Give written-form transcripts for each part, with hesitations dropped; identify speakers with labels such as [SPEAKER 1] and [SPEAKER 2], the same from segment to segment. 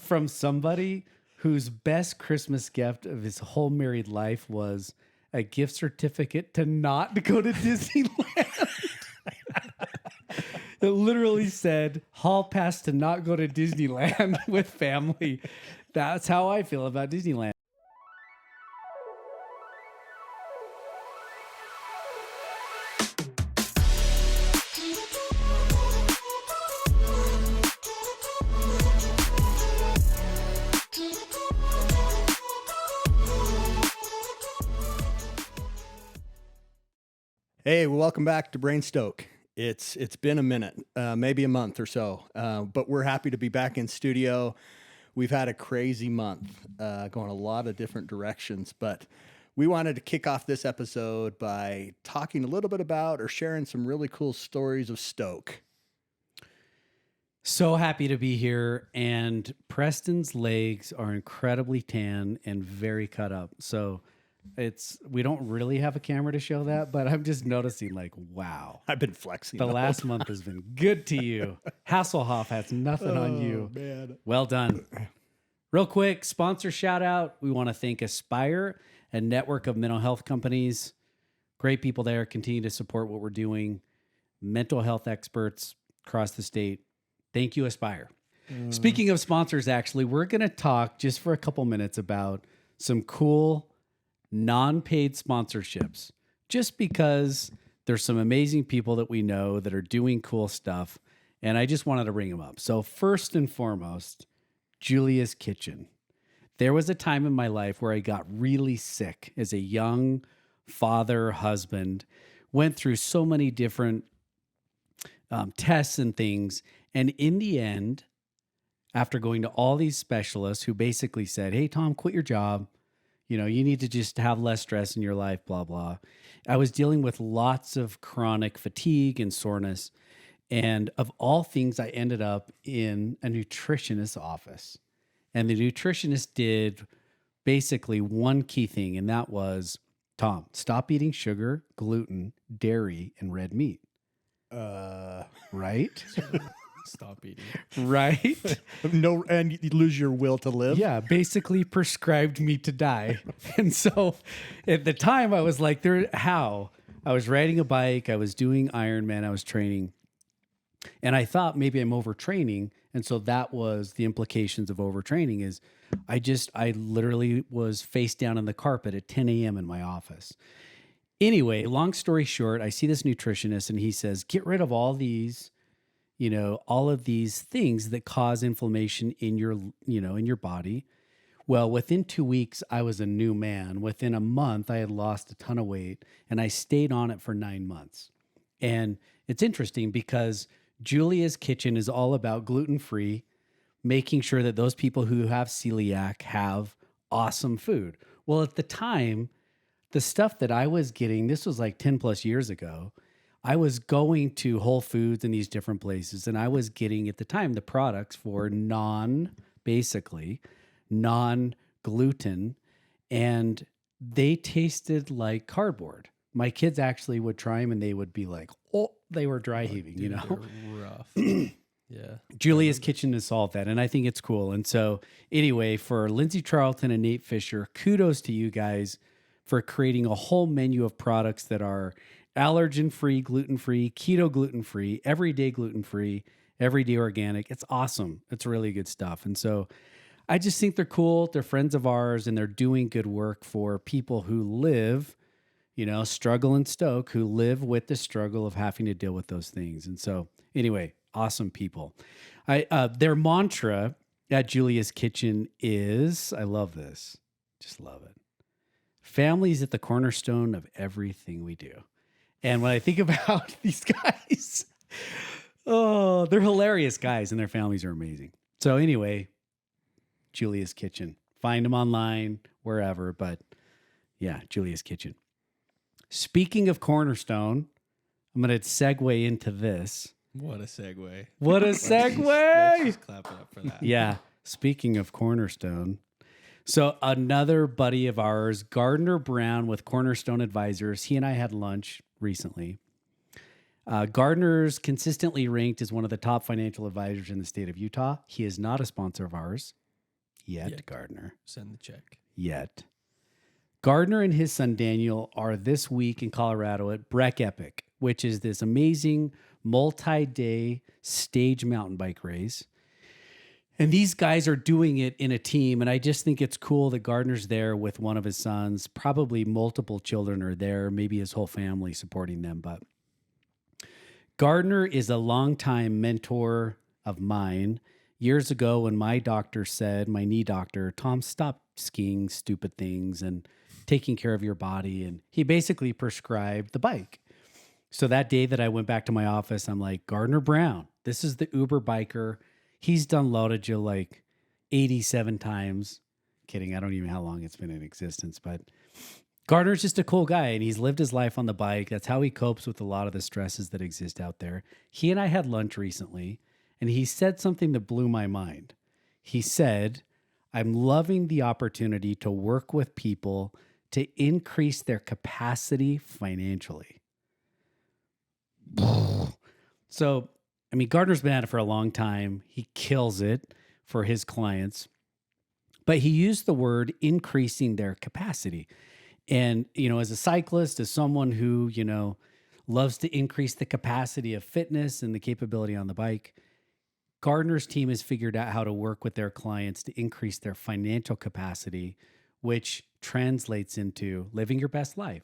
[SPEAKER 1] from somebody whose best Christmas gift of his whole married life was a gift certificate to not go to Disneyland. It literally said, hall pass to not go to Disneyland with family. That's how I feel about Disneyland.
[SPEAKER 2] Hey, well, welcome back to BrainStoke. It's been a minute, maybe a month or so, but we're happy to be back in studio. We've had a crazy month, going a lot of different directions, but we wanted to kick off this episode by talking a little bit about or sharing some really cool stories of Stoke.
[SPEAKER 1] So happy to be here, and Preston's legs are incredibly tan and very cut up. So we don't really have a camera to show that, but I'm just noticing like, wow.
[SPEAKER 2] I've been flexing.
[SPEAKER 1] The last month has been good to you. Hasselhoff has nothing on you.
[SPEAKER 2] Man.
[SPEAKER 1] Well done. Real quick, sponsor shout out. We want to thank Aspire, a network of mental health companies. Great people there. Continue to support what we're doing. Mental health experts across the state. Thank you, Aspire. Speaking of sponsors, actually, we're going to talk just for a couple minutes about some cool non-paid sponsorships, just because there's some amazing people that we know that are doing cool stuff, and I just wanted to bring them up. So first and foremost, Julia's Kitchen. There was a time in my life where I got really sick as a young father, husband, went through so many different tests and things, and in the end, after going to all these specialists who basically said, hey, Tom, quit your job. You know, you need to just have less stress in your life, blah, blah. I was dealing with lots of chronic fatigue and soreness. And of all things, I ended up in a nutritionist's office. And the nutritionist did basically one key thing, and that was, Tom, stop eating sugar, gluten, dairy, and red meat. Right?
[SPEAKER 3] Stop eating.
[SPEAKER 1] Right?
[SPEAKER 2] No, and you lose your will to live.
[SPEAKER 1] Yeah, basically prescribed me to die. And so at the time I was like, how? I was riding a bike, I was doing Ironman, I was training. And I thought maybe I'm overtraining. And so that was the implications of overtraining is I literally was face down on the carpet at 10 a.m. in my office. Anyway, long story short, I see this nutritionist and he says, get rid of all these, all of these things that cause inflammation in your body. Well, within 2 weeks, I was a new man. Within a month, I had lost a ton of weight and I stayed on it for 9 months. And it's interesting because Julia's Kitchen is all about gluten-free, making sure that those people who have celiac have awesome food. Well, at the time, the stuff that I was getting, this was like 10 plus years ago, I was going to Whole Foods and these different places, and I was getting at the time the products for non-gluten, and they tasted like cardboard. My kids actually would try them and they would be like, oh, they were dry heaving,
[SPEAKER 3] Dude, they're rough. Yeah.
[SPEAKER 1] Julia's Kitchen to solve that, and I think it's cool. And so anyway, for Lindsay Charlton and Nate Fisher, kudos to you guys for creating a whole menu of products that are allergen-free, gluten-free, keto gluten-free, everyday gluten-free, everyday organic. It's awesome. It's really good stuff. And so I just think they're cool. They're friends of ours, and they're doing good work for people who live, struggle in Stoke, who live with the struggle of having to deal with those things. And so anyway, awesome people. Their mantra at Julia's Kitchen is, I love this, just love it. Family's at the cornerstone of everything we do. And when I think about these guys, oh, they're hilarious guys and their families are amazing. So anyway, Julia's Kitchen. Find them online, wherever, but yeah, Julia's Kitchen. Speaking of cornerstone, I'm going to segue into this.
[SPEAKER 3] What a segue.
[SPEAKER 1] What a segue.
[SPEAKER 3] Let's just clap it up for that.
[SPEAKER 1] Yeah. Speaking of cornerstone. So another buddy of ours, Gardner Brown with Cornerstone Advisors, he and I had lunch recently. Gardner's consistently ranked as one of the top financial advisors in the state of Utah. He is not a sponsor of ours. Yet, Gardner.
[SPEAKER 3] Send the check.
[SPEAKER 1] Yet. Gardner and his son Daniel are this week in Colorado at Breck Epic, which is this amazing multi-day stage mountain bike race. And these guys are doing it in a team. And I just think it's cool that Gardner's there with one of his sons. Probably multiple children are there, maybe his whole family supporting them. But Gardner is a longtime mentor of mine. Years ago, when my doctor said, my knee doctor, Tom, stop skiing stupid things and taking care of your body. And he basically prescribed the bike. So that day that I went back to my office, I'm like, Gardner Brown, this is the Uber biker. He's done Lauderdale like 87 times. Kidding. I don't even know how long it's been in existence, but Gardner's just a cool guy and he's lived his life on the bike. That's how he copes with a lot of the stresses that exist out there. He and I had lunch recently and he said something that blew my mind. He said, I'm loving the opportunity to work with people to increase their capacity financially. So, I mean, Gardner's been at it for a long time. He kills it for his clients, but he used the word increasing their capacity. And, you know, as a cyclist, as someone who, you know, loves to increase the capacity of fitness and the capability on the bike, Gardner's team has figured out how to work with their clients to increase their financial capacity, which translates into living your best life.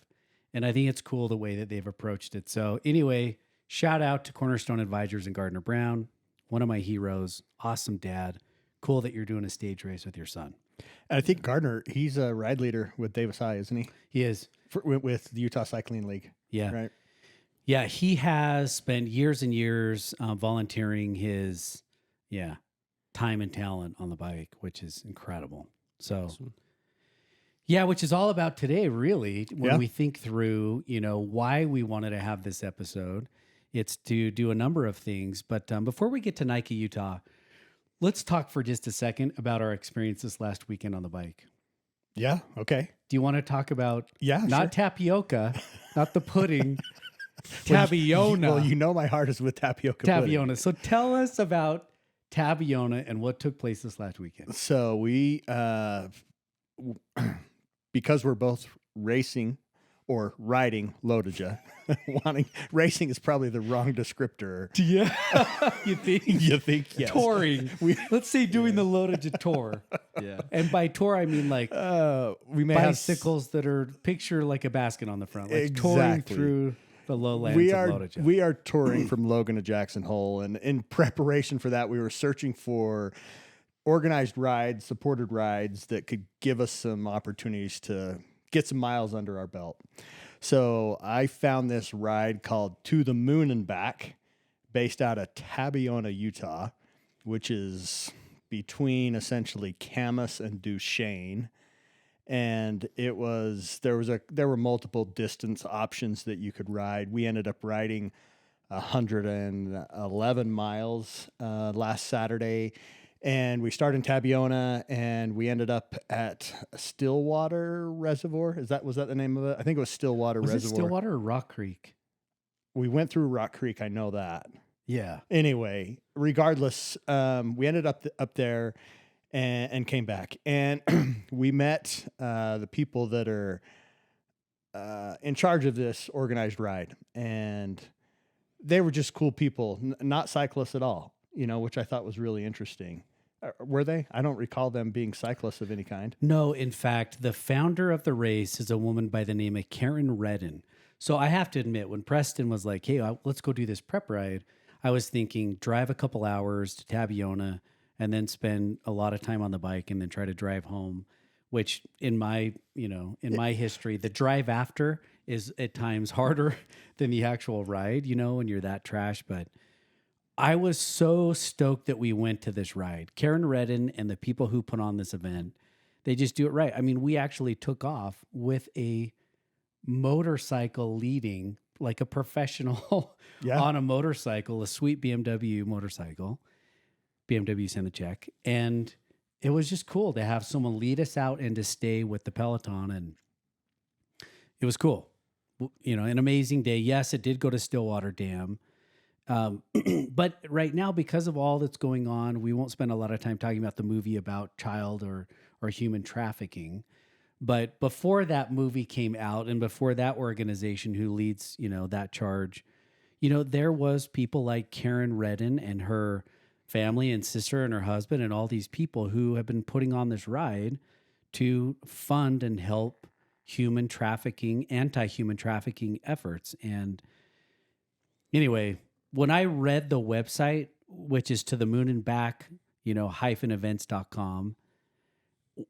[SPEAKER 1] And I think it's cool the way that they've approached it. So anyway, shout out to Cornerstone Advisors and Gardner Brown, one of my heroes, awesome dad. Cool that you're doing a stage race with your son.
[SPEAKER 2] And I think Gardner, he's a ride leader with D.O.S.E, isn't he?
[SPEAKER 1] He is.
[SPEAKER 2] With the Utah Cycling League.
[SPEAKER 1] Yeah.
[SPEAKER 2] Right.
[SPEAKER 1] Yeah, he has spent years and years volunteering his, time and talent on the bike, which is incredible. So,
[SPEAKER 3] Awesome.
[SPEAKER 1] yeah, which is all about today, really, when
[SPEAKER 2] Yeah.
[SPEAKER 1] we think through, you know, why we wanted to have this episode. It's to do a number of things. But before we get to Nike Utah, let's talk for just a second about our experience this last weekend on the bike.
[SPEAKER 2] Yeah. Okay.
[SPEAKER 1] Do you want to talk about
[SPEAKER 2] Yeah.
[SPEAKER 1] not tapioca, not the pudding, Tabiona?
[SPEAKER 2] Well, you know my heart is with tapioca pudding.
[SPEAKER 1] Tabiona. So tell us about Tabiona and what took place this last weekend.
[SPEAKER 2] So we, because we're both racing or riding Lauderdale, racing is probably the wrong descriptor.
[SPEAKER 1] Yeah, you think?
[SPEAKER 2] You think? Yes.
[SPEAKER 1] Touring. Let's say doing the Loaded tour.
[SPEAKER 3] Yeah.
[SPEAKER 1] And by tour, I mean like
[SPEAKER 2] We may have
[SPEAKER 1] bicycles that are picture like a basket on the front, like touring
[SPEAKER 2] Exactly.
[SPEAKER 1] through the lowlands
[SPEAKER 2] We
[SPEAKER 1] of
[SPEAKER 2] are
[SPEAKER 1] Lauderdale.
[SPEAKER 2] we are touring from Logan to Jackson Hole, and in preparation for that, we were searching for organized rides, supported rides that could give us some opportunities to get some miles under our belt. So I found this ride called To the Moon and Back, based out of Tabiona, Utah, which is between essentially Camas and Duchesne. And there were multiple distance options that you could ride. We ended up riding 111 miles last Saturday, and we started in Tabiona, and we ended up at Stillwater Reservoir. Was that the name of it? I think it was Stillwater
[SPEAKER 1] Was it
[SPEAKER 2] Reservoir.
[SPEAKER 1] Stillwater or Rock Creek?
[SPEAKER 2] We went through Rock Creek. I know that.
[SPEAKER 1] Yeah.
[SPEAKER 2] Anyway, regardless, we ended up there and came back, and we met the people that are in charge of this organized ride, and they were just cool people, not cyclists at all, which I thought was really interesting. Were they? I don't recall them being cyclists of any kind.
[SPEAKER 1] No, in fact, the founder of the race is a woman by the name of Karen Redden. So I have to admit, when Preston was like, hey, let's go do this prep ride, I was thinking drive a couple hours to Tabiona and then spend a lot of time on the bike and then try to drive home, which in my history, the drive after is at times harder than the actual ride, when you're that trash. But I was so stoked that we went to this ride. Karen Redden and the people who put on this event, they just do it right. I mean, we actually took off with a motorcycle leading, like a professional on a motorcycle, a sweet BMW motorcycle. BMW sent the check. And it was just cool to have someone lead us out and to stay with the peloton. And it was cool. An amazing day. Yes, it did go to Stillwater Dam. But right now, because of all that's going on, we won't spend a lot of time talking about the movie about child or human trafficking. But before that movie came out, and before that organization who leads, that charge, there was people like Karen Redden and her family and sister and her husband and all these people who have been putting on this ride to fund and help human trafficking, anti-human trafficking efforts. And anyway, when I read the website, which is to the moon and back, -events.com,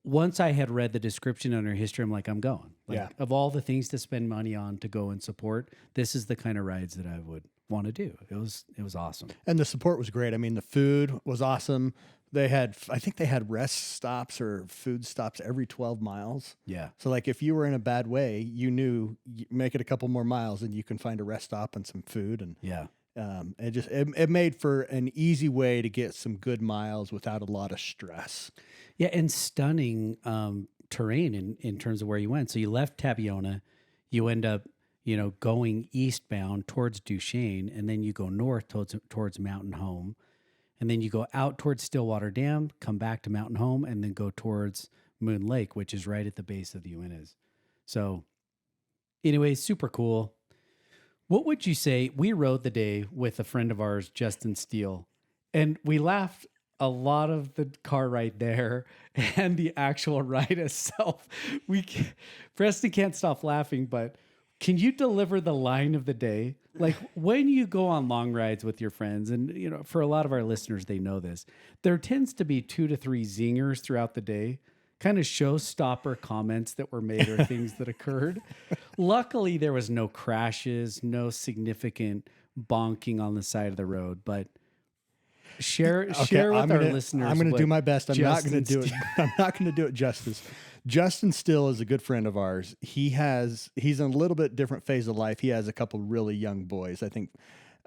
[SPEAKER 1] once I had read the description on her history, I'm like, I'm going.
[SPEAKER 2] Yeah.
[SPEAKER 1] Of all the things to spend money on to go and support, this is the kind of rides that I would want to do. It was awesome.
[SPEAKER 2] And the support was great. I mean, the food was awesome. I think they had rest stops or food stops every 12 miles.
[SPEAKER 1] Yeah.
[SPEAKER 2] So like if you were in a bad way, you knew you make it a couple more miles and you can find a rest stop and some food. And
[SPEAKER 1] Yeah.
[SPEAKER 2] it made for an easy way to get some good miles without a lot of stress.
[SPEAKER 1] Yeah, and stunning terrain in terms of where you went. So you left Tabiona, you end up, going eastbound towards Duchesne, and then you go north towards Mountain Home, and then you go out towards Stillwater Dam, come back to Mountain Home, and then go towards Moon Lake, which is right at the base of the Uintas. So anyway, super cool. What would you say? We rode the day with a friend of ours, Justin Steele, and we laughed a lot of the car ride there and the actual ride itself. Preston can't stop laughing, but can you deliver the line of the day? Like when you go on long rides with your friends, and for a lot of our listeners, they know this, there tends to be 2 to 3 zingers throughout the day, kind of showstopper comments that were made or things that occurred. Luckily, there was no crashes, no significant bonking on the side of the road, but share with our listeners.
[SPEAKER 2] I'm going to do my best. I'm not going to do it.
[SPEAKER 1] Justin
[SPEAKER 2] I'm not going to do it justice. Justin Still is a good friend of ours. He's in a little bit different phase of life. He has a couple really young boys. I think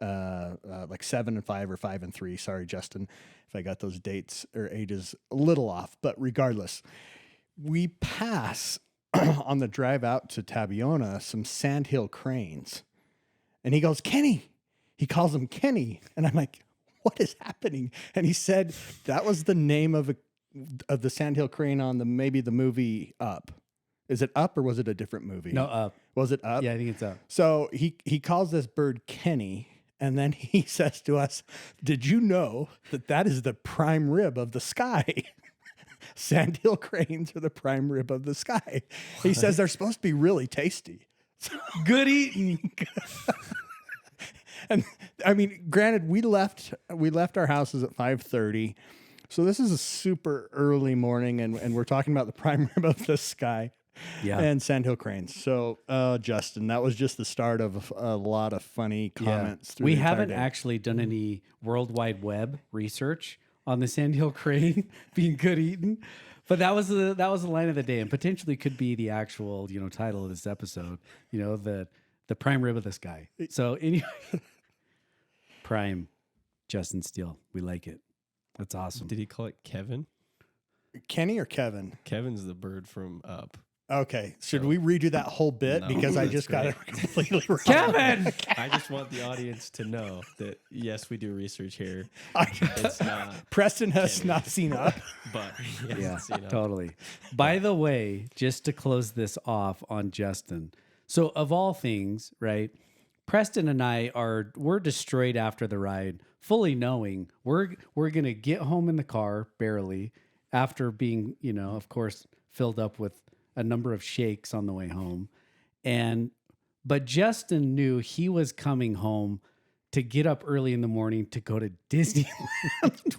[SPEAKER 2] like 7 and 5 or 5 and 3. Sorry, Justin, if I got those dates or ages a little off. But regardless, we pass on the drive out to Tabiona some sandhill cranes, and he goes, Kenny. He calls him Kenny, and I'm like, what is happening? And he said that was the name of the sandhill crane on maybe the movie Up. Is it Up or was it a different movie?
[SPEAKER 1] No, Up.
[SPEAKER 2] Was it Up?
[SPEAKER 1] Yeah, I think it's Up.
[SPEAKER 2] So he calls this bird Kenny, and then he says to us, did you know that is the prime rib of the sky? Sandhill cranes are the prime rib of the sky. He says they're supposed to be really tasty.
[SPEAKER 1] Good eating.
[SPEAKER 2] And I mean, granted, we left our houses at 5:30. So this is a super early morning, and we're talking about the prime rib of the sky, and sandhill cranes. So, Justin, that was just the start of a lot of funny comments.
[SPEAKER 1] We haven't actually done any World Wide Web research on the sandhill crane being good eaten, but that was the line of the day, and potentially could be the actual title of this episode. The prime rib of the sky. So anyway, prime Justin Steele, we like it. That's awesome.
[SPEAKER 3] Did he call it Kevin?
[SPEAKER 2] Kenny or Kevin?
[SPEAKER 3] Kevin's the bird from Up.
[SPEAKER 2] Okay. Should we redo that whole bit?
[SPEAKER 3] No,
[SPEAKER 2] because I
[SPEAKER 3] that's
[SPEAKER 2] just got it
[SPEAKER 3] great.
[SPEAKER 2] completely wrong.
[SPEAKER 1] Kevin!
[SPEAKER 3] I just want the audience to know that, yes, we do research here. It's not,
[SPEAKER 2] Preston has
[SPEAKER 3] Kenny.
[SPEAKER 2] not seen Up.
[SPEAKER 3] but he hasn't
[SPEAKER 1] Yeah,
[SPEAKER 3] seen Up.
[SPEAKER 1] totally. By the way, just to close this off on Justin. So of all things, right? Preston and I we're destroyed after the ride, fully knowing we're going to get home in the car barely after being, of course, filled up with a number of shakes on the way home. But Justin knew he was coming home to get up early in the morning to go to Disneyland.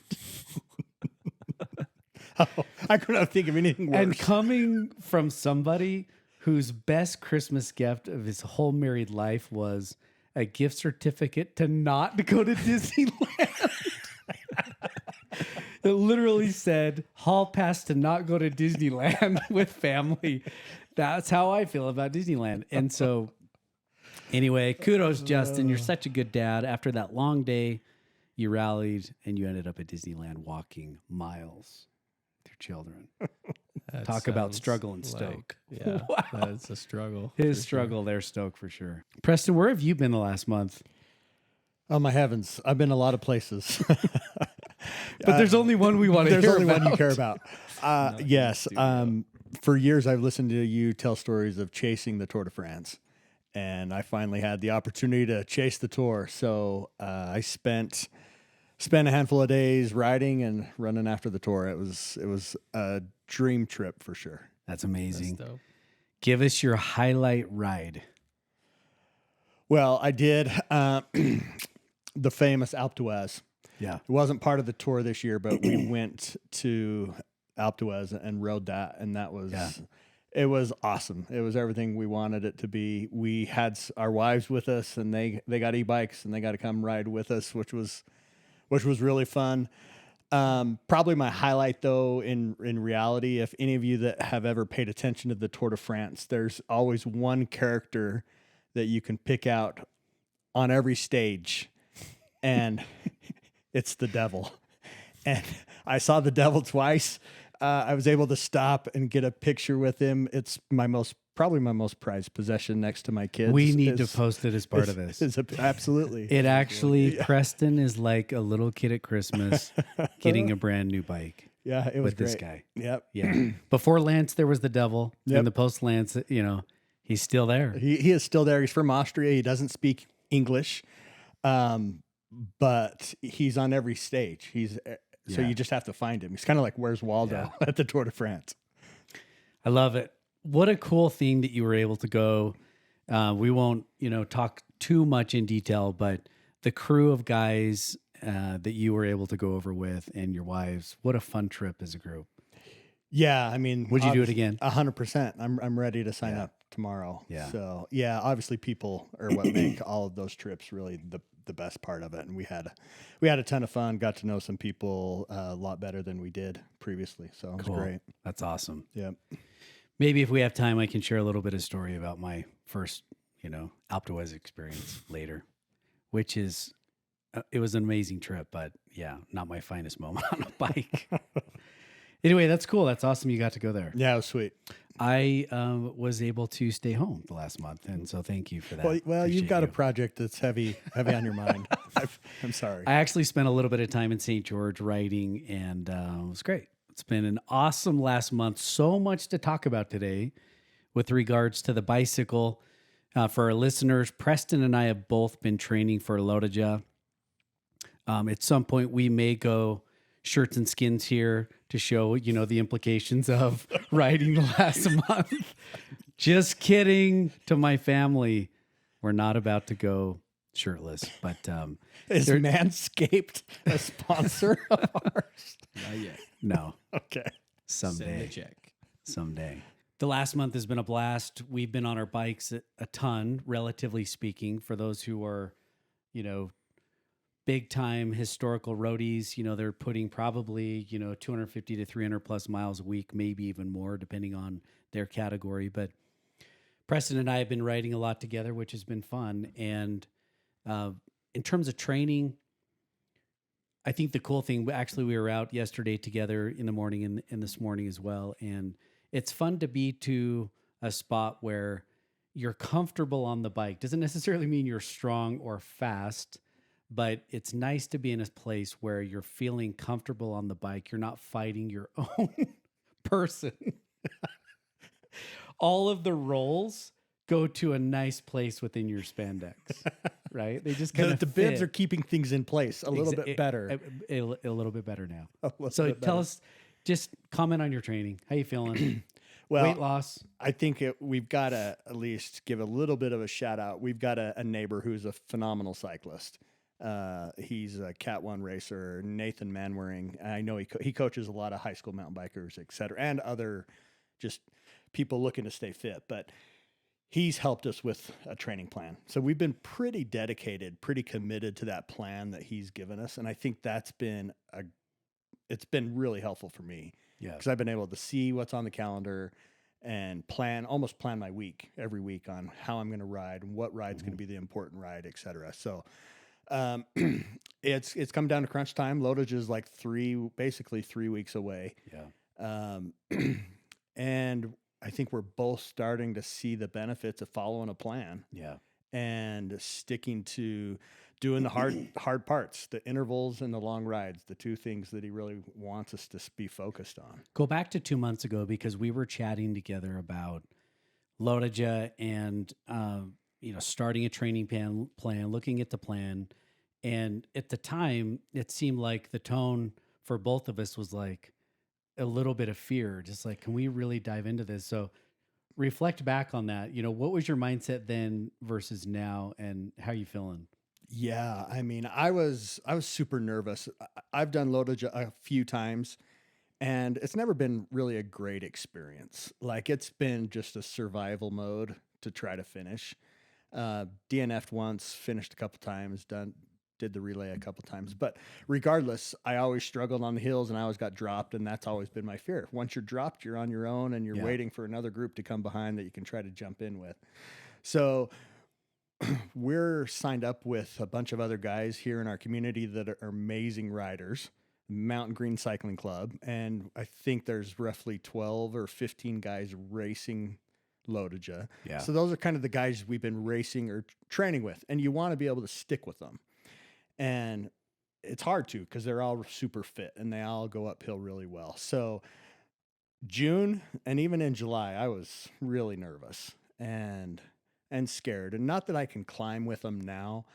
[SPEAKER 2] I couldn't think of anything worse.
[SPEAKER 1] And coming from somebody whose best Christmas gift of his whole married life was a gift certificate to not go to Disneyland. It literally said hall pass to not go to Disneyland with family. That's how I feel about Disneyland. And so anyway, kudos, Justin. You're such a good dad. After that long day, you rallied and you ended up at Disneyland walking miles with your children.
[SPEAKER 3] That
[SPEAKER 1] Talk about
[SPEAKER 3] sounds
[SPEAKER 1] struggle in Stoke.
[SPEAKER 3] Yeah,
[SPEAKER 1] Wow.
[SPEAKER 3] that's a struggle.
[SPEAKER 1] His
[SPEAKER 3] for
[SPEAKER 1] struggle there, Stoke, for sure. Preston, where have you been the last month?
[SPEAKER 2] Oh my heavens! I've been a lot of places.
[SPEAKER 1] But there's only one we want to hear
[SPEAKER 2] There's only
[SPEAKER 1] about.
[SPEAKER 2] one you care about. Yes. For years, I've listened to you tell stories of chasing the Tour de France, and I finally had the opportunity to chase the Tour. So I spent a handful of days riding and running after the Tour. It was a dream trip for sure.
[SPEAKER 1] That's amazing.
[SPEAKER 3] That's dope.
[SPEAKER 1] Give us your highlight ride.
[SPEAKER 2] Well, I did the famous Alpe d'Huez.
[SPEAKER 1] Yeah.
[SPEAKER 2] It wasn't part of the tour this year, but we went to Alpe d'Huez and rode that, and that was it was awesome. It was everything we wanted it to be. We had our wives with us, and they got e-bikes, and they got to come ride with us, which was really fun. Probably my highlight, though, in reality, if any of you that have ever paid attention to the Tour de France, there's always one character that you can pick out on every stage, and it's the devil. And I saw the devil twice. I was able to stop and get a picture with him. It's probably my most prized possession next to my kids.
[SPEAKER 1] We need to post it as part of this.
[SPEAKER 2] Absolutely.
[SPEAKER 1] It actually, Preston is like a little kid at Christmas getting a brand new bike.
[SPEAKER 2] Yeah, it was
[SPEAKER 1] with
[SPEAKER 2] great.
[SPEAKER 1] this guy.
[SPEAKER 2] Yep.
[SPEAKER 1] Yeah. Before Lance, there was the devil.
[SPEAKER 2] Yep.
[SPEAKER 1] And the post Lance, he's still there.
[SPEAKER 2] He is still there. He's from Austria. He doesn't speak English, but he's on every stage. So you just have to find him. He's kind of like Where's Waldo at the Tour de France.
[SPEAKER 1] I love it. What a cool thing that you were able to go. We won't, talk too much in detail, but the crew of guys that you were able to go over with and your wives, what a fun trip as a group.
[SPEAKER 2] Yeah, I mean,
[SPEAKER 1] would you do it again?
[SPEAKER 2] 100%. I'm ready to sign up tomorrow.
[SPEAKER 1] Yeah.
[SPEAKER 2] So yeah, obviously people are what make all of those trips really the best part of it. And we had a ton of fun. Got to know some people a lot better than we did previously. So it was great.
[SPEAKER 1] That's awesome.
[SPEAKER 2] Yeah.
[SPEAKER 1] Maybe if we have time, I can share a little bit of story about my first, Alpe d'Huez experience later, which is, it was an amazing trip, but yeah, not my finest moment on a bike. Anyway, that's cool. That's awesome. You got to go there.
[SPEAKER 2] Yeah, it was sweet.
[SPEAKER 1] I was able to stay home the last month, and so thank you for that.
[SPEAKER 2] Well, you've got a project that's heavy on your mind. I'm sorry.
[SPEAKER 1] I actually spent a little bit of time in St. George riding, and it was great. It's been an awesome last month. So much to talk about today with regards to the bicycle. For our listeners, Preston and I have both been training for Lodja. At some point, we may go shirts and skins here to show, the implications of riding the last month. Just kidding to my family. We're not about to go shirtless, but
[SPEAKER 2] is Manscaped a sponsor of ours?
[SPEAKER 3] Not yet.
[SPEAKER 1] No.
[SPEAKER 2] Okay.
[SPEAKER 1] Someday.
[SPEAKER 3] Send the check.
[SPEAKER 1] Someday. The last month has been a blast. We've been on our bikes a ton, relatively speaking, for those who are, big time historical roadies. They're putting probably, 250 to 300 plus miles a week, maybe even more, depending on their category. But Preston and I have been riding a lot together, which has been fun. And in terms of training, I think the cool thing, actually, we were out yesterday together in the morning and this morning as well. And it's fun to be to a spot where you're comfortable on the bike. Doesn't necessarily mean you're strong or fast, but it's nice to be in a place where you're feeling comfortable on the bike. You're not fighting your own person. All of the rolls go to a nice place within your spandex, right? They just kind of
[SPEAKER 2] the bibs are keeping things in place a little bit better.
[SPEAKER 1] A little bit better now.
[SPEAKER 2] So
[SPEAKER 1] tell us, just comment on your training. How you feeling?
[SPEAKER 2] Well,
[SPEAKER 1] weight loss.
[SPEAKER 2] I think we've got to at least give a little bit of a shout out. We've got a neighbor who's a phenomenal cyclist. He's a Cat 1 racer, Nathan Manwaring. I know he coaches a lot of high school mountain bikers, et cetera, and other just people looking to stay fit. But he's helped us with a training plan. So we've been pretty dedicated, pretty committed to that plan that he's given us. And I think that's been it's been really helpful for me.
[SPEAKER 1] Yeah.
[SPEAKER 2] Because I've been able to see what's on the calendar and almost plan my week every week on how I'm going to ride and what ride's going to be the important ride, et cetera. So it's come down to crunch time. Lodja is like basically 3 weeks away.
[SPEAKER 1] Yeah.
[SPEAKER 2] And I think we're both starting to see the benefits of following a plan.
[SPEAKER 1] Yeah.
[SPEAKER 2] and sticking to doing the hard parts, the intervals and the long rides, the two things that he really wants us to be focused on.
[SPEAKER 1] Go back to 2 months ago because we were chatting together about Lodija and starting a training plan, looking at the plan, and at the time it seemed like the tone for both of us was like a little bit of fear, just like, can we really dive into this? So reflect back on that. What was your mindset then versus now, and how you feeling?
[SPEAKER 2] Yeah, I mean, I was super nervous. I've done Lodija a few times, and it's never been really a great experience. Like, it's been just a survival mode to try to finish. DNF'd once, finished a couple times, did the relay a couple times. But regardless, I always struggled on the hills and I always got dropped, and that's always been my fear. Once you're dropped, you're on your own and you're waiting for another group to come behind that you can try to jump in with. So we're signed up with a bunch of other guys here in our community that are amazing riders, Mountain Green Cycling Club. And I think there's roughly 12 or 15 guys racing Lodija.
[SPEAKER 1] Yeah.
[SPEAKER 2] So those are kind of the guys we've been racing or training with, and you want to be able to stick with them. And it's hard to, because they're all super fit and they all go uphill really well. So June and even in July, I was really nervous and scared. And not that I can climb with them now,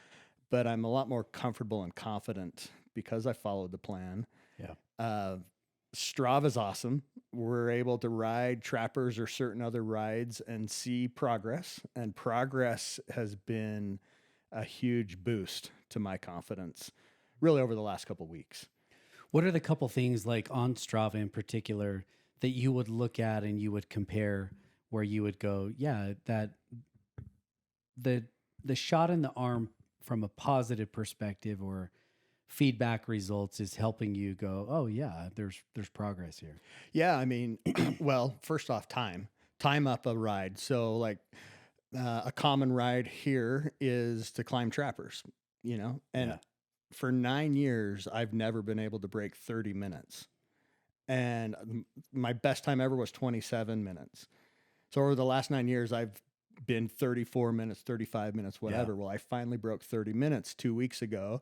[SPEAKER 2] but I'm a lot more comfortable and confident because I followed the plan.
[SPEAKER 1] Yeah.
[SPEAKER 2] Strava's awesome. We're able to ride trappers or certain other rides and see progress. And progress has been a huge boost to my confidence really over the last couple of weeks.
[SPEAKER 1] What are the couple things, like on Strava in particular, that you would look at and you would compare, where you would go, yeah, that the shot in the arm from a positive perspective or feedback results is helping you go, oh yeah, there's progress here?
[SPEAKER 2] Yeah, I mean, well, first off, time up a ride. So like a common ride here is to climb trappers, and
[SPEAKER 1] Yeah.
[SPEAKER 2] for 9 years, I've never been able to break 30 minutes. And my best time ever was 27 minutes. So over the last 9 years, I've been 34 minutes, 35 minutes, whatever.
[SPEAKER 1] Yeah.
[SPEAKER 2] Well, I finally broke 30 minutes 2 weeks ago,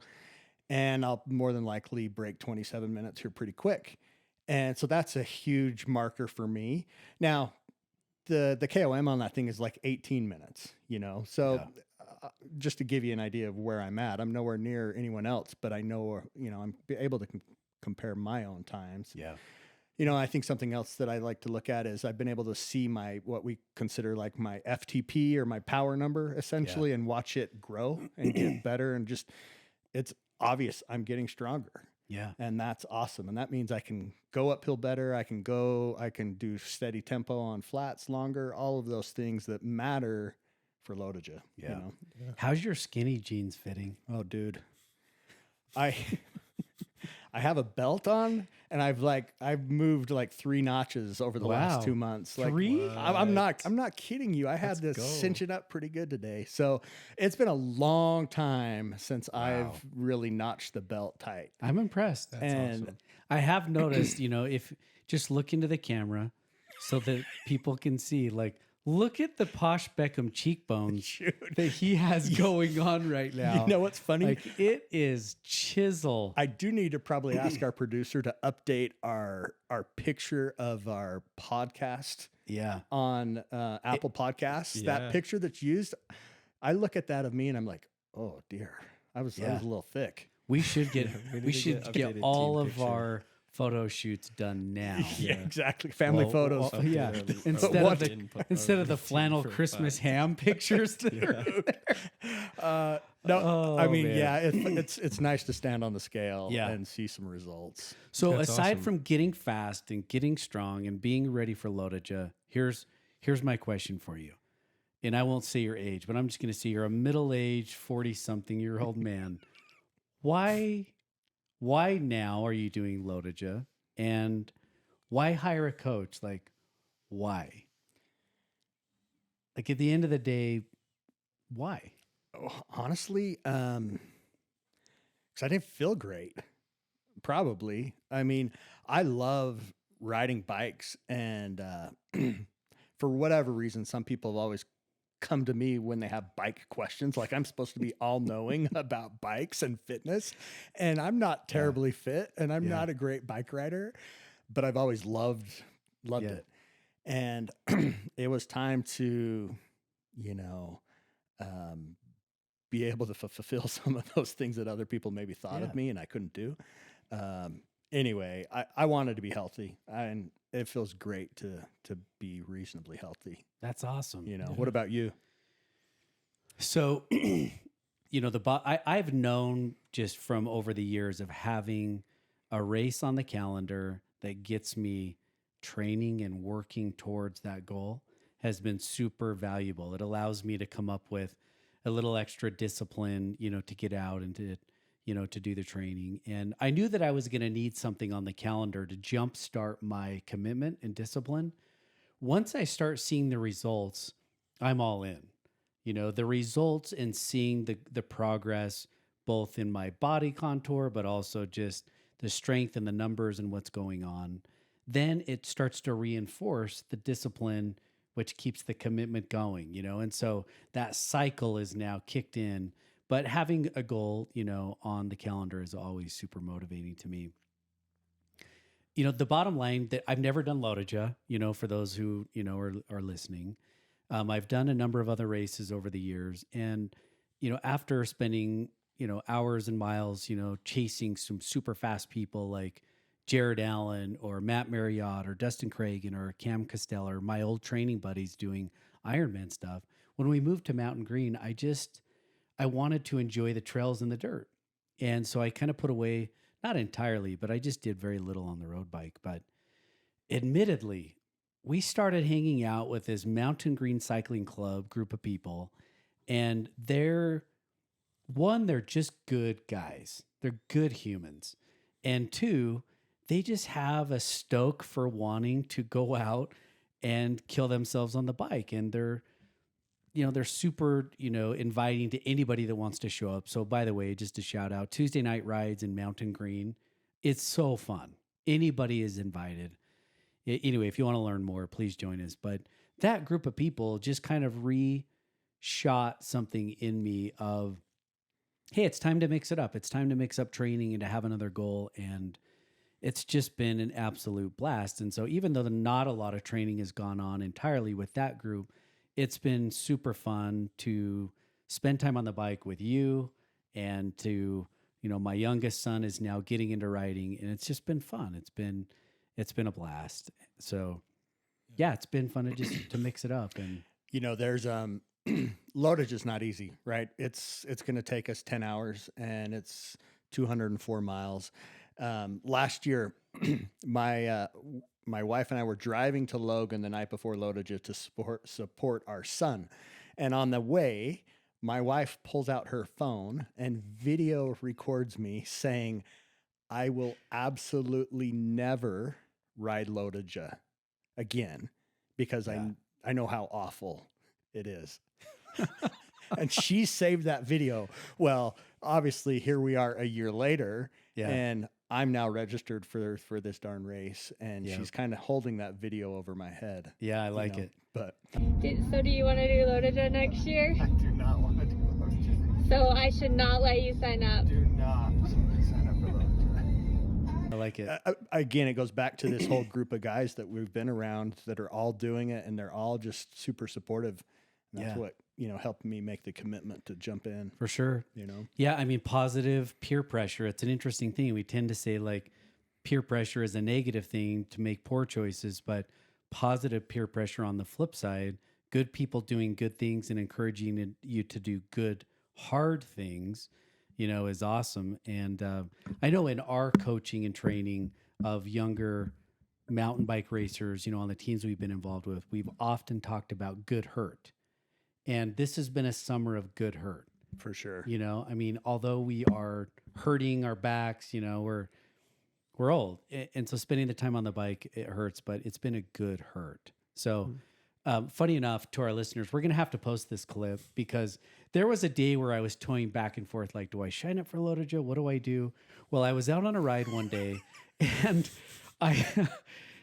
[SPEAKER 2] and I'll more than likely break 27 minutes here pretty quick. And so that's a huge marker for me. Now, the KOM on that thing is like 18 minutes, So just to give you an idea of where I'm at, I'm nowhere near anyone else, but I know, I'm able to compare my own times.
[SPEAKER 1] Yeah.
[SPEAKER 2] I think something else that I like to look at is I've been able to see what we consider like my FTP or my power number essentially, and watch it grow and get better. And just, it's obvious I'm getting stronger.
[SPEAKER 1] Yeah.
[SPEAKER 2] And that's awesome. And that means I can go uphill better. I can do steady tempo on flats longer, all of those things that matter for Lodija.
[SPEAKER 1] Yeah. How's your skinny jeans fitting?
[SPEAKER 2] Oh, dude. I have a belt on, and I've moved like 3 notches over the last 2 months. Like,
[SPEAKER 1] 3?
[SPEAKER 2] I'm not kidding you. I had to cinch it up pretty good today. So it's been a long time since I've really notched the belt tight.
[SPEAKER 1] I'm impressed.
[SPEAKER 3] That's
[SPEAKER 1] and
[SPEAKER 3] awesome.
[SPEAKER 1] I have noticed, if just look into the camera so that people can see, like, look at the Posh Beckham cheekbones that he has going on right now.
[SPEAKER 2] You know what's funny?
[SPEAKER 1] Like, it is chisel.
[SPEAKER 2] I do need to probably ask our producer to update our picture of our podcast on Apple Podcasts. That picture that's used, I look at that of me and I'm like, oh dear, I was a little thick.
[SPEAKER 1] We should get
[SPEAKER 3] updated
[SPEAKER 1] all
[SPEAKER 3] team
[SPEAKER 1] of
[SPEAKER 3] picture.
[SPEAKER 1] our photo shoots done now.
[SPEAKER 2] Yeah, exactly. Family photos.
[SPEAKER 1] Yeah. Instead of the flannel Christmas ham pictures.
[SPEAKER 2] No, I mean,
[SPEAKER 1] man.
[SPEAKER 2] it's nice to stand on the scale
[SPEAKER 1] Yeah.
[SPEAKER 2] and see some results.
[SPEAKER 1] So
[SPEAKER 3] That's
[SPEAKER 1] aside
[SPEAKER 3] awesome.
[SPEAKER 1] from getting fast and getting strong and being ready for Lodija, here's my question for you. And I won't say your age, but I'm just going to say you're a middle-aged 40-something-year-old man. Why now are you doing Lodija, and why hire a coach? Like, why? Like, at the end of the day, why?
[SPEAKER 2] Honestly, because I didn't feel great. Probably. I mean, I love riding bikes, and for whatever reason, some people have always come to me when they have bike questions. Like I'm supposed to be all knowing about bikes and fitness. And I'm not terribly fit and I'm not a great bike rider, but I've always loved it. And it was time to, you know, be able to fulfill some of those things that other people maybe thought of me and I couldn't do. Anyway, I wanted to be healthy, and it feels great to be reasonably healthy.
[SPEAKER 1] That's awesome.
[SPEAKER 2] You know, what about you?
[SPEAKER 1] So, you know, I've known just from over the years of having a race on the calendar that gets me training and working towards that goal has been super valuable. It allows me to come up with a little extra discipline, you know, to get out and to, you know, to do the training. And I knew that I was going to need something on the calendar to jumpstart my commitment and discipline. Once I start seeing the results, I'm all in. You know, the results and seeing the progress, both in my body contour, but also just the strength and the numbers and what's going on. Then it starts to reinforce the discipline, which keeps the commitment going, you know? And so that cycle is now kicked in, but having a goal, you know, on the calendar is always super motivating to me. You know, the bottom line that I've never done Lotoja, you know, for those who, you know, are listening. I've done a number of other races over the years. And, you know, after spending, you know, hours and miles, you know, chasing some super fast people like Jared Allen or Matt Marriott or Dustin Cragen or Cam Costello or my old training buddies doing Ironman stuff. When we moved to Mountain Green, I wanted to enjoy the trails and the dirt. And so I kind of put away, not entirely, but I just did very little on the road bike. But admittedly, we started hanging out with this Mountain Green Cycling Club group of people, and they're just good guys. They're good humans. And two, they just have a stoke for wanting to go out and kill themselves on the bike. And they're super, you know, inviting to anybody that wants to show up. So by the way, just a shout out, Tuesday night rides in Mountain Green. It's so fun. Anybody is invited. Anyway, if you want to learn more, please join us. But that group of people just kind of re-shot something in me of, hey, it's time to mix it up. It's time to mix up training and to have another goal. And it's just been an absolute blast. And so even though not a lot of training has gone on entirely with that group, it's been super fun to spend time on the bike with you and to, you know, my youngest son is now getting into riding, and it's just been fun. It's been a blast. So yeah, it's been fun to mix it up. And,
[SPEAKER 2] you know, there's, loadage is not easy, right? It's going to take us 10 hours and it's 204 miles. Last year, my wife and I were driving to Logan the night before Lotoja to support our son. And on the way, my wife pulls out her phone and video records me saying, I will absolutely never ride Lotoja again because I know how awful it is. And she saved that video. Well, obviously here we are a year later and I'm now registered for this darn race, and she's kind of holding that video over my head.
[SPEAKER 1] Yeah, I like it.
[SPEAKER 2] But
[SPEAKER 4] so do you want to do Lotoja next year?
[SPEAKER 2] I do not want to do Lotoja.
[SPEAKER 4] So I should not let you sign up.
[SPEAKER 2] Do not sign up for Lotoja.
[SPEAKER 1] I like it.
[SPEAKER 2] Again, it goes back to this whole group of guys that we've been around that are all doing it, and they're all just super supportive. And that's what, you know, helped me make the commitment to jump in.
[SPEAKER 1] For sure.
[SPEAKER 2] You know?
[SPEAKER 1] Yeah. I mean, positive peer pressure. It's an interesting thing. We tend to say like peer pressure is a negative thing to make poor choices, but positive peer pressure on the flip side, good people doing good things and encouraging you to do good, hard things, you know, is awesome. And I know in our coaching and training of younger mountain bike racers, you know, on the teams we've been involved with, we've often talked about good hurt. And this has been a summer of good hurt.
[SPEAKER 2] For sure.
[SPEAKER 1] You know, I mean, although we are hurting our backs, you know, we're old. And so spending the time on the bike, it hurts, but it's been a good hurt. So funny enough to our listeners, we're going to have to post this clip because there was a day where I was toying back and forth, like, do I sign up for Lotoja? What do I do? Well, I was out on a ride one day and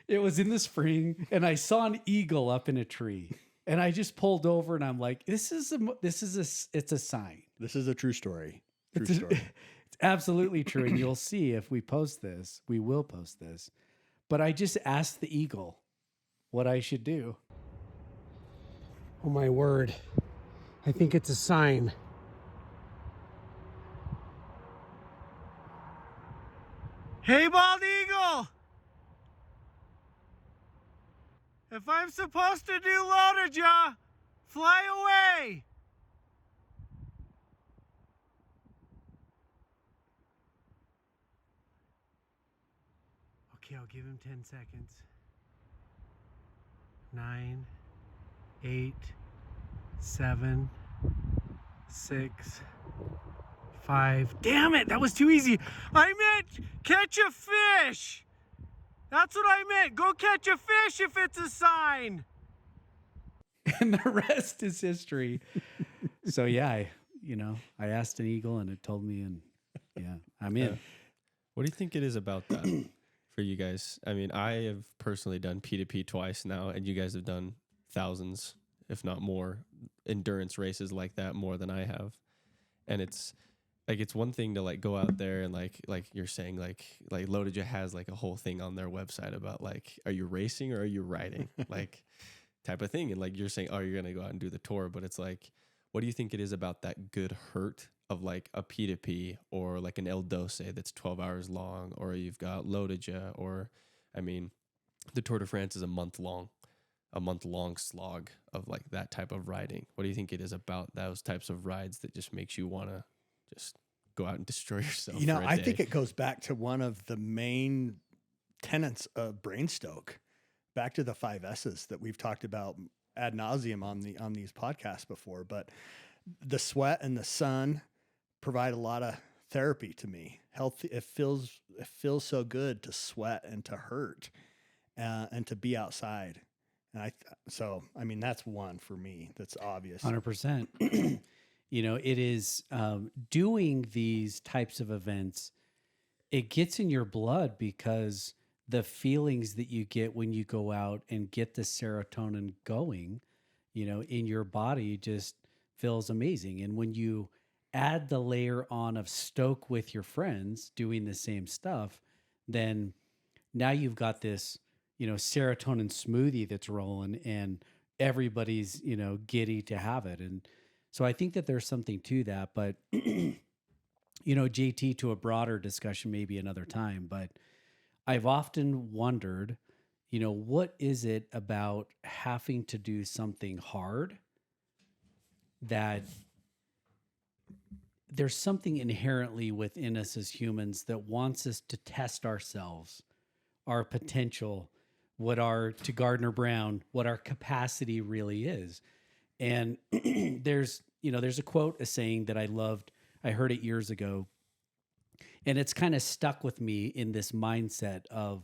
[SPEAKER 1] it was in the spring and I saw an eagle up in a tree. And I just pulled over and I'm like, it's a sign.
[SPEAKER 2] This is a true story. True
[SPEAKER 1] It's
[SPEAKER 2] story.
[SPEAKER 1] It's absolutely true. And you'll see if we post this, we will post this. But I just asked the eagle what I should do.
[SPEAKER 5] Oh my word. I think it's a sign. Hey, bald eagle! If I'm supposed to do loaded jaw, fly away! Okay, I'll give him 10 seconds. 9, 8, 7, 6, 5. Damn it, that was too easy. I meant catch a fish. That's what I meant. Go catch a fish if it's a sign.
[SPEAKER 1] And the rest is history. So yeah, I asked an eagle and it told me, and yeah, I'm in.
[SPEAKER 3] What do you think it is about that for you guys? I mean, I have personally done P2P twice now, and you guys have done thousands, if not more, endurance races like that more than I have. And it's like, it's one thing to like go out there and like you're saying, like Lodaja has like a whole thing on their website about like, are you racing or are you riding? Like type of thing. And like you're saying, oh, you're going to go out and do the tour. But it's like, what do you think it is about that good hurt of like a P2P or like an D.O.S.E that's 12 hours long, or you've got Lodaja, or I mean, the Tour de France is a month long slog of like that type of riding. What do you think it is about those types of rides that just makes you want to just go out and destroy yourself?
[SPEAKER 2] I think it goes back to one of the main tenets of BrainStoke, back to the 5 S's that we've talked about ad nauseum on these podcasts before. But the sweat and the sun provide a lot of therapy to me. Healthy. It feels so good to sweat and to hurt, and to be outside. And I mean, that's one for me. That's obvious.
[SPEAKER 1] 100%. It is doing these types of events. It gets in your blood because the feelings that you get when you go out and get the serotonin going, in your body just feels amazing. And when you add the layer on of Stoke with your friends doing the same stuff, then now you've got this, serotonin smoothie that's rolling and everybody's, giddy to have it. And so I think that there's something to that, but JT, to a broader discussion, maybe another time, but I've often wondered, what is it about having to do something hard that there's something inherently within us as humans that wants us to test ourselves, our potential, to Gardner Brown, what our capacity really is. And there's a quote, a saying that I loved. I heard it years ago, and it's kind of stuck with me in this mindset of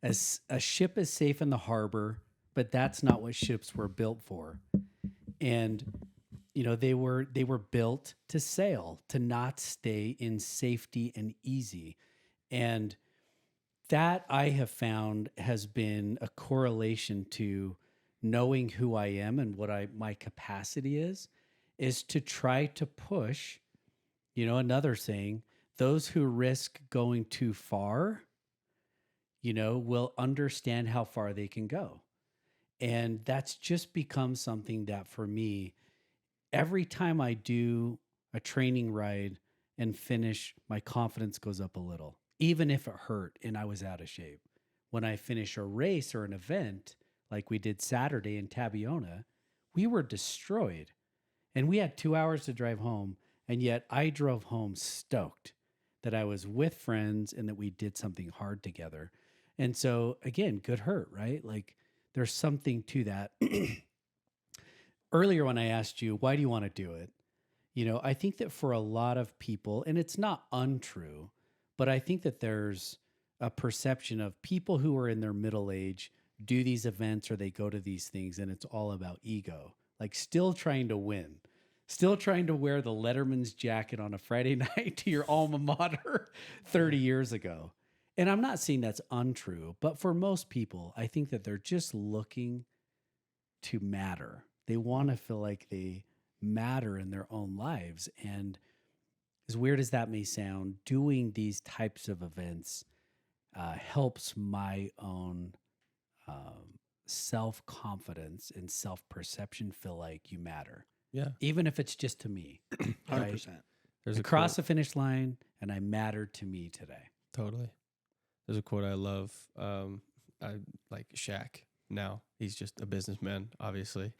[SPEAKER 1] a ship is safe in the harbor, but that's not what ships were built for. And they were built to sail, to not stay in safety and easy. And that I have found has been a correlation to knowing who I am and what my capacity is to try to push, another saying, those who risk going too far, will understand how far they can go. And that's just become something that for me, every time I do a training ride and finish, my confidence goes up a little, even if it hurt and I was out of shape. When I finish a race or an event, like we did Saturday in Tabiona, we were destroyed. And we had 2 hours to drive home. And yet I drove home stoked that I was with friends and that we did something hard together. And so again, good hurt, right? Like there's something to that. Earlier when I asked you, why do you want to do it? I think that for a lot of people, and it's not untrue, but I think that there's a perception of people who are in their middle age do these events or they go to these things and it's all about ego, like still trying to win, still trying to wear the Letterman's jacket on a Friday night to your alma mater 30 years ago. And I'm not saying that's untrue, but for most people, I think that they're just looking to matter. They want to feel like they matter in their own lives. And as weird as that may sound, doing these types of events helps my own self-confidence and self-perception feel like you matter,
[SPEAKER 3] Yeah.
[SPEAKER 1] even if it's just to me.
[SPEAKER 2] 100%.
[SPEAKER 3] There's
[SPEAKER 1] I
[SPEAKER 3] a
[SPEAKER 1] cross
[SPEAKER 3] quote,
[SPEAKER 1] the finish line and I matter to me today.
[SPEAKER 3] totally. There's a quote I love. I like Shaq now. He's just a businessman, obviously,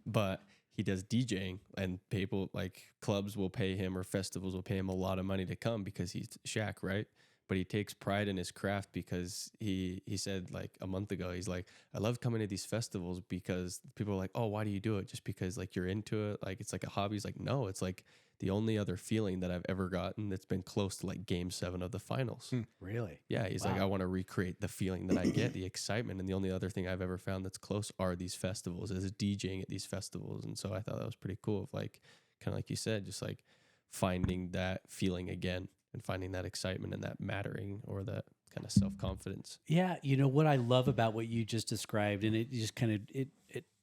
[SPEAKER 3] but he does DJing, and people like clubs will pay him or festivals will pay him a lot of money to come because he's Shaq, right? But he takes pride in his craft because he said like a month ago, he's like, I love coming to these festivals because people are like, oh, why do you do it? Just because like you're into it? Like it's like a hobby? He's like, no, it's like the only other feeling that I've ever gotten that's been close to like Game 7 of the finals.
[SPEAKER 1] Really?
[SPEAKER 3] Yeah, he's like, I want to recreate the feeling that I get, the excitement. And the only other thing I've ever found that's close are these festivals, is DJing at these festivals. And so I thought that was pretty cool. Of like, kind of like you said, just like finding that feeling again and finding that excitement and that mattering or that kind of self-confidence.
[SPEAKER 1] Yeah, you know what I love about what you just described, and it just kind of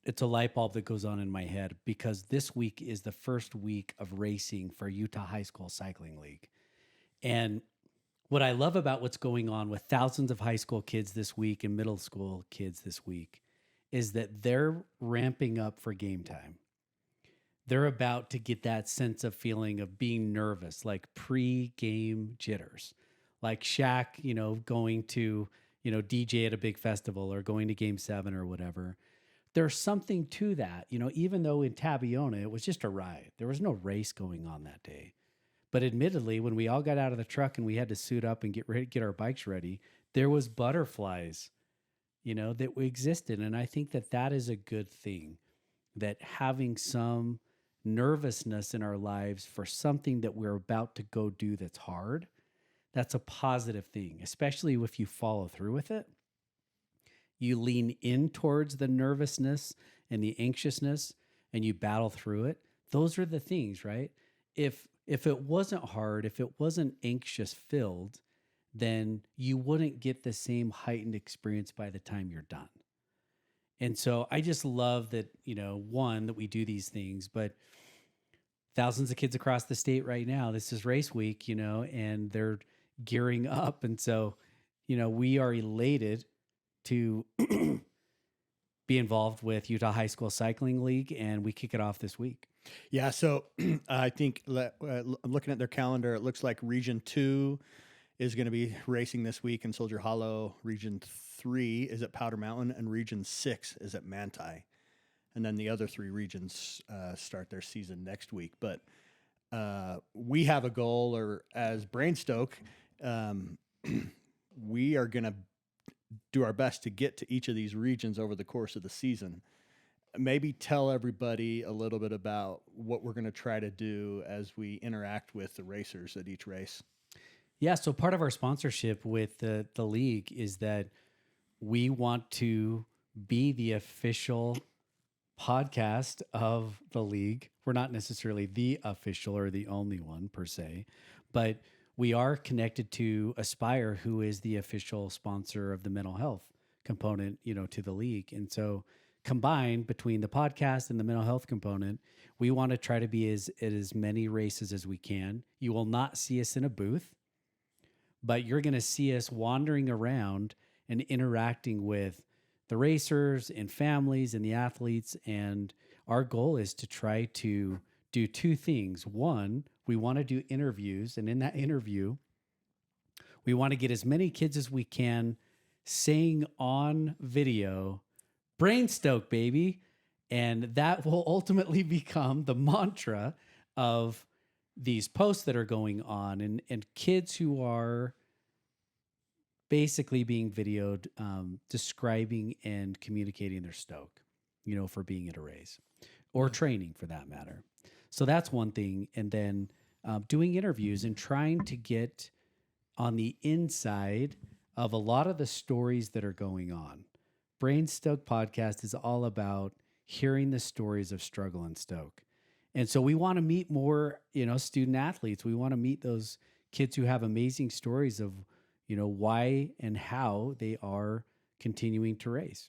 [SPEAKER 1] it's a light bulb that goes on in my head, because this week is the first week of racing for Utah High School Cycling League. And what I love about what's going on with thousands of high school kids this week and middle school kids this week is that they're ramping up for game time. They're about to get that sense of feeling of being nervous, like pre-game jitters, like Shaq, going to, DJ at a big festival or going to Game 7 or whatever. There's something to that, even though in Tabiona, it was just a ride. There was no race going on that day. But admittedly, when we all got out of the truck and we had to suit up and get our bikes ready, there was butterflies, that existed. And I think that is a good thing, that having some nervousness in our lives for something that we're about to go do that's hard, that's a positive thing, especially if you follow through with it. You lean in towards the nervousness and the anxiousness and you battle through it. Those are the things, right? If it wasn't hard, if it wasn't anxious filled, then you wouldn't get the same heightened experience by the time you're done. And so I just love that, one, that we do these things, but thousands of kids across the state right now, this is race week, and they're gearing up. And so, we are elated to be involved with Utah High School Cycling League, and we kick it off this week.
[SPEAKER 2] Yeah, so I think looking at their calendar, it looks like Region 2 is going to be racing this week in Soldier Hollow. Region 3 is at Powder Mountain, and Region 6 is at Manti. And then the other 3 regions start their season next week. But we have a goal, or as BrainStoke, we are going to do our best to get to each of these regions over the course of the season. Maybe tell everybody a little bit about what we're going to try to do as we interact with the racers at each race.
[SPEAKER 1] Yeah, so part of our sponsorship with the league is that we want to be the official podcast of the league. We're not necessarily the official or the only one per se, but we are connected to Aspire, who is the official sponsor of the mental health component, to the league. And so combined between the podcast and the mental health component, we want to try to be at as many races as we can. You will not see us in a booth, but you're going to see us wandering around and interacting with the racers and families and the athletes. And our goal is to try to do 2 things. One, we want to do interviews. And in that interview, we want to get as many kids as we can saying on video, BrainStoke, baby. And that will ultimately become the mantra of these posts that are going on, and kids who are basically being videoed, describing and communicating their stoke, for being at a race or training for that matter. So that's one thing. And then doing interviews and trying to get on the inside of a lot of the stories that are going on. BrainStoke podcast is all about hearing the stories of struggle and stoke. And so we want to meet more, student athletes. We want to meet those kids who have amazing stories of, why and how they are continuing to race.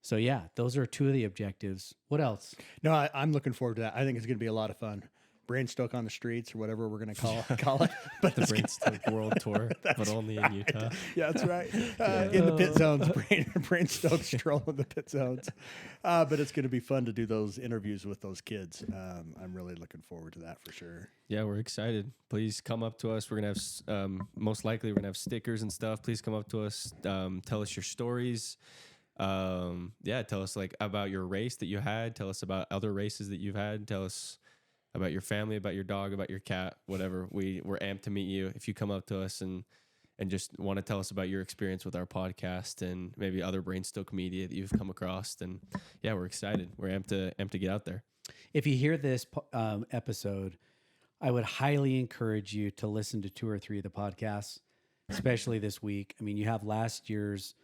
[SPEAKER 1] So yeah, those are two of the objectives. What else?
[SPEAKER 2] No, I'm looking forward to that. I think it's going to be a lot of fun. BrainStoke on the streets or whatever we're going to call it. But
[SPEAKER 3] The BrainStoke World Tour, but only in Utah.
[SPEAKER 2] Yeah, that's right. In the pit zones, BrainStoke stroll in the pit zones. But it's going to be fun to do those interviews with those kids. I'm really looking forward to that for sure.
[SPEAKER 3] Yeah, we're excited. Please come up to us. We're going to have, most likely, we're going to have stickers and stuff. Please come up to us. Tell us your stories. Tell us like about your race that you had. Tell us about other races that you've had. Tell us about your family, about your dog, about your cat, whatever. We're amped to meet you. If you come up to us and just want to tell us about your experience with our podcast and maybe other BrainStoke media that you've come across, then yeah, we're excited. We're amped to get out there.
[SPEAKER 1] If you hear this episode, I would highly encourage you to listen to 2 or 3 of the podcasts, especially this week. I mean, you have last year's,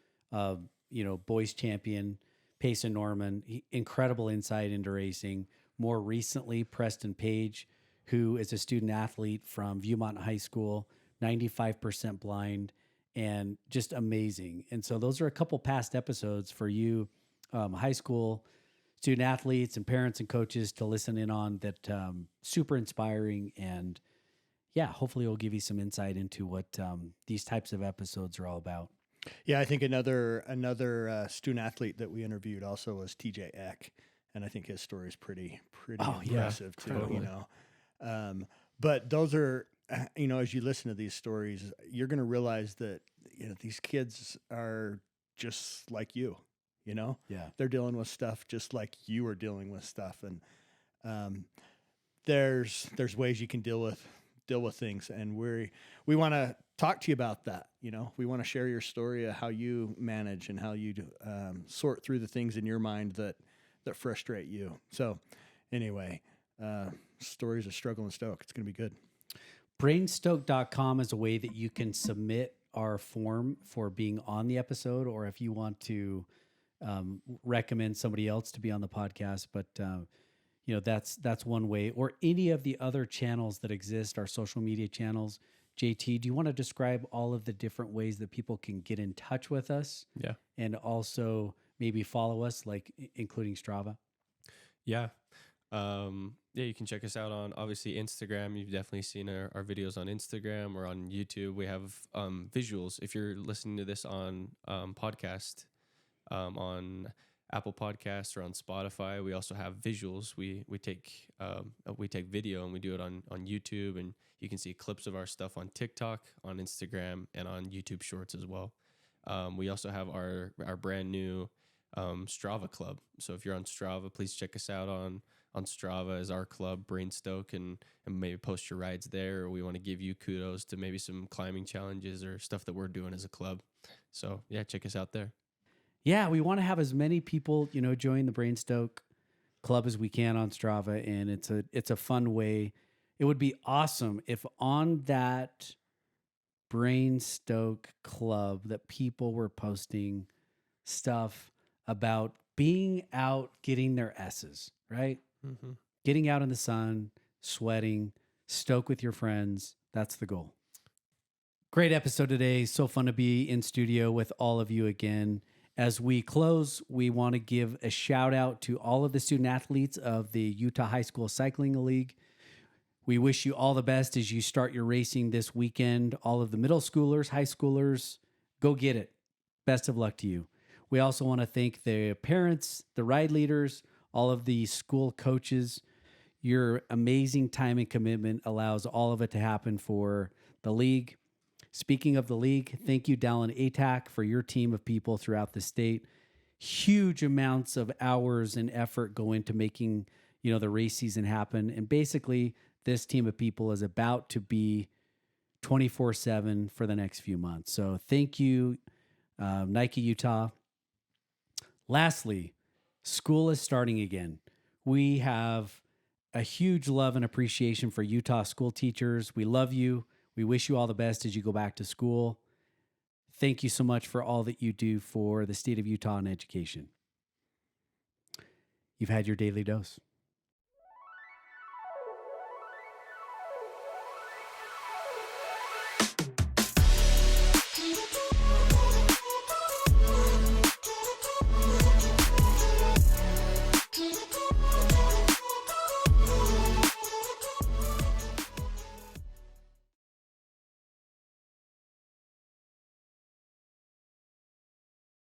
[SPEAKER 1] boys champion, Payson Norman, incredible insight into racing. More recently, Preston Page, who is a student athlete from Viewmont High School, 95% blind, and just amazing. And so those are a couple past episodes for you, high school student athletes and parents and coaches to listen in on that. Super inspiring. And yeah, hopefully it will give you some insight into what these types of episodes are all about.
[SPEAKER 2] Yeah, I think another student athlete that we interviewed also was TJ Eck. And I think his story is pretty impressive too,
[SPEAKER 3] totally.
[SPEAKER 2] But those are, as you listen to these stories, you're going to realize that, these kids are just like you,
[SPEAKER 1] Yeah.
[SPEAKER 2] they're dealing with stuff just like you are dealing with stuff. And there's ways you can deal with things. And we want to talk to you about that. We want to share your story of how you manage and how you sort through the things in your mind that frustrate you. So anyway, stories of struggle in Stoke. It's going to be good.
[SPEAKER 1] BrainStoke.com is a way that you can submit our form for being on the episode, or if you want to recommend somebody else to be on the podcast. But, that's one way, or any of the other channels that exist, our social media channels. JT, do you want to describe all of the different ways that people can get in touch with us?
[SPEAKER 3] Yeah.
[SPEAKER 1] And also maybe follow us, like including Strava?
[SPEAKER 3] Yeah. You can check us out on obviously Instagram. You've definitely seen our videos on Instagram or on YouTube. We have visuals. If you're listening to this on podcast, on Apple Podcasts or on Spotify, we also have visuals. We take video and we do it on YouTube, and you can see clips of our stuff on TikTok, on Instagram, and on YouTube Shorts as well. We also have our brand new Strava club. So if you're on Strava, please check us out on Strava as our club, BrainStoke, and maybe post your rides there. Or we want to give you kudos to maybe some climbing challenges or stuff that we're doing as a club. So yeah, check us out there.
[SPEAKER 1] Yeah, we want to have as many people, join the BrainStoke club as we can on Strava, and it's a fun way. It would be awesome if on that BrainStoke club that people were posting stuff about being out getting their S's, right?
[SPEAKER 3] Mm-hmm.
[SPEAKER 1] Getting out in the sun, sweating, stoke with your friends. That's the goal. Great episode today. So fun to be in studio with all of you again. As we close, we want to give a shout out to all of the student athletes of the Utah High School Cycling League. We wish you all the best as you start your racing this weekend. All of the middle schoolers, high schoolers, go get it. Best of luck to you. We also want to thank the parents, the ride leaders, all of the school coaches. Your amazing time and commitment allows all of it to happen for the league. Speaking of the league, thank you, Dallin ATAC, for your team of people throughout the state. Huge amounts of hours and effort go into making, the race season happen. And basically, this team of people is about to be 24/7 for the next few months. So thank you, Nike Utah. Lastly, school is starting again. We have a huge love and appreciation for Utah school teachers. We love you. We wish you all the best as you go back to school. Thank you so much for all that you do for the state of Utah and education. You've had your daily dose.